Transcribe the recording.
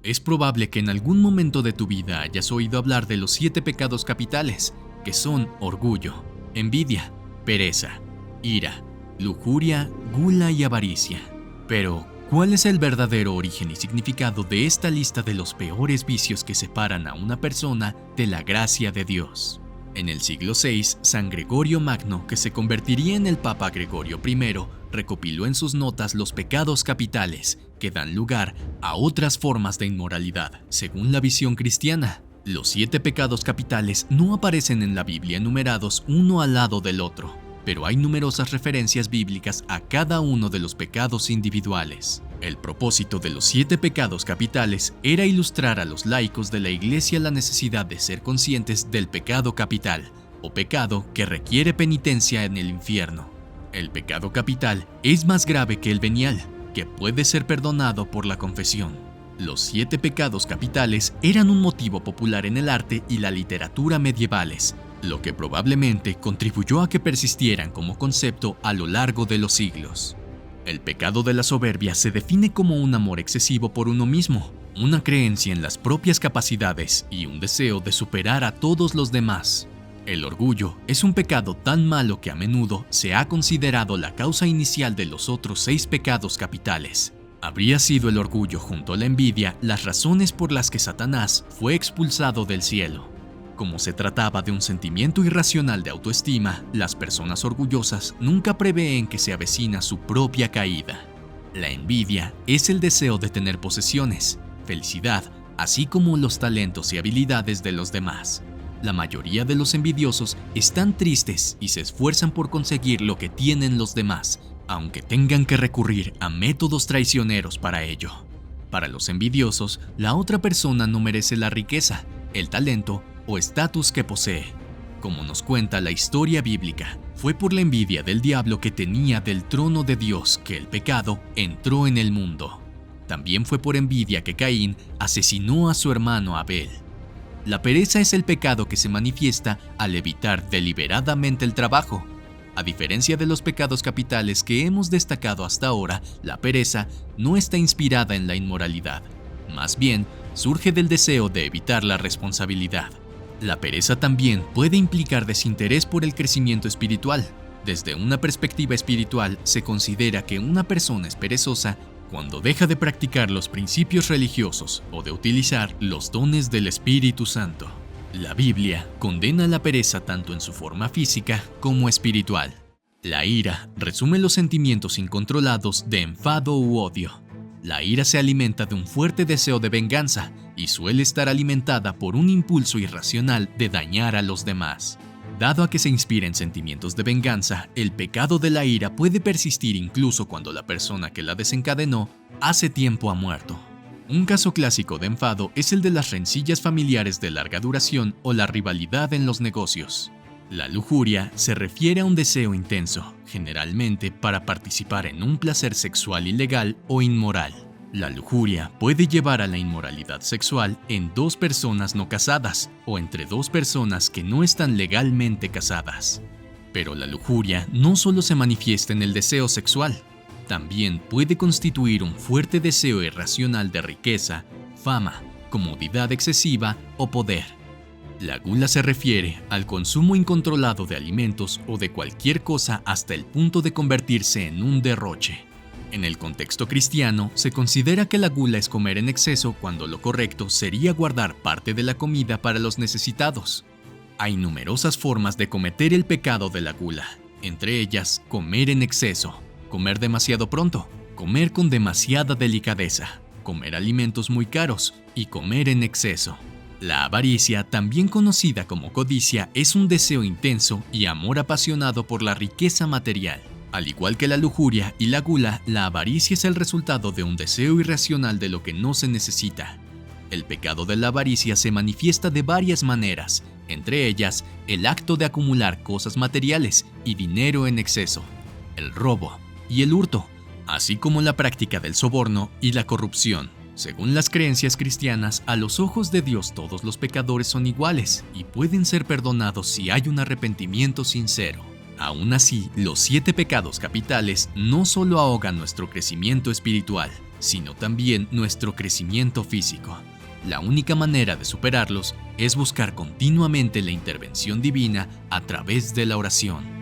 Es probable que en algún momento de tu vida hayas oído hablar de los 7 pecados capitales, que son orgullo, envidia, pereza, ira, lujuria, gula y avaricia. Pero, ¿cuál es el verdadero origen y significado de esta lista de los peores vicios que separan a una persona de la gracia de Dios? En el siglo VI, San Gregorio Magno, que se convertiría en el Papa Gregorio I, recopiló en sus notas los pecados capitales, que dan lugar a otras formas de inmoralidad, según la visión cristiana. Los 7 pecados capitales no aparecen en la Biblia enumerados uno al lado del otro, pero hay numerosas referencias bíblicas a cada uno de los pecados individuales. El propósito de los 7 pecados capitales era ilustrar a los laicos de la Iglesia la necesidad de ser conscientes del pecado capital, o pecado que requiere penitencia en el infierno. El pecado capital es más grave que el venial, que puede ser perdonado por la confesión. Los 7 pecados capitales eran un motivo popular en el arte y la literatura medievales, lo que probablemente contribuyó a que persistieran como concepto a lo largo de los siglos. El pecado de la soberbia se define como un amor excesivo por uno mismo, una creencia en las propias capacidades y un deseo de superar a todos los demás. El orgullo es un pecado tan malo que a menudo se ha considerado la causa inicial de los otros 6 pecados capitales. Habría sido el orgullo junto a la envidia las razones por las que Satanás fue expulsado del cielo. Como se trataba de un sentimiento irracional de autoestima, las personas orgullosas nunca prevén que se avecina su propia caída. La envidia es el deseo de tener posesiones, felicidad, así como los talentos y habilidades de los demás. La mayoría de los envidiosos están tristes y se esfuerzan por conseguir lo que tienen los demás, aunque tengan que recurrir a métodos traicioneros para ello. Para los envidiosos, la otra persona no merece la riqueza, el talento o estatus que posee. Como nos cuenta la historia bíblica, fue por la envidia del diablo que tenía del trono de Dios que el pecado entró en el mundo. También fue por envidia que Caín asesinó a su hermano Abel. La pereza es el pecado que se manifiesta al evitar deliberadamente el trabajo. A diferencia de los pecados capitales que hemos destacado hasta ahora, la pereza no está inspirada en la inmoralidad. Más bien, surge del deseo de evitar la responsabilidad. La pereza también puede implicar desinterés por el crecimiento espiritual. Desde una perspectiva espiritual, se considera que una persona es perezosa cuando deja de practicar los principios religiosos o de utilizar los dones del Espíritu Santo. La Biblia condena la pereza tanto en su forma física como espiritual. La ira resume los sentimientos incontrolados de enfado u odio. La ira se alimenta de un fuerte deseo de venganza y suele estar alimentada por un impulso irracional de dañar a los demás. Dado a que se inspira en sentimientos de venganza, el pecado de la ira puede persistir incluso cuando la persona que la desencadenó hace tiempo ha muerto. Un caso clásico de enfado es el de las rencillas familiares de larga duración o la rivalidad en los negocios. La lujuria se refiere a un deseo intenso, generalmente para participar en un placer sexual ilegal o inmoral. La lujuria puede llevar a la inmoralidad sexual en 2 personas no casadas o entre 2 personas que no están legalmente casadas. Pero la lujuria no solo se manifiesta en el deseo sexual, también puede constituir un fuerte deseo irracional de riqueza, fama, comodidad excesiva o poder. La gula se refiere al consumo incontrolado de alimentos o de cualquier cosa hasta el punto de convertirse en un derroche. En el contexto cristiano, se considera que la gula es comer en exceso cuando lo correcto sería guardar parte de la comida para los necesitados. Hay numerosas formas de cometer el pecado de la gula, entre ellas comer en exceso, comer demasiado pronto, comer con demasiada delicadeza, comer alimentos muy caros y comer en exceso. La avaricia, también conocida como codicia, es un deseo intenso y amor apasionado por la riqueza material. Al igual que la lujuria y la gula, la avaricia es el resultado de un deseo irracional de lo que no se necesita. El pecado de la avaricia se manifiesta de varias maneras, entre ellas el acto de acumular cosas materiales y dinero en exceso, el robo y el hurto, así como la práctica del soborno y la corrupción. Según las creencias cristianas, a los ojos de Dios todos los pecadores son iguales y pueden ser perdonados si hay un arrepentimiento sincero. Aún así, los 7 pecados capitales no solo ahogan nuestro crecimiento espiritual, sino también nuestro crecimiento físico. La única manera de superarlos es buscar continuamente la intervención divina a través de la oración.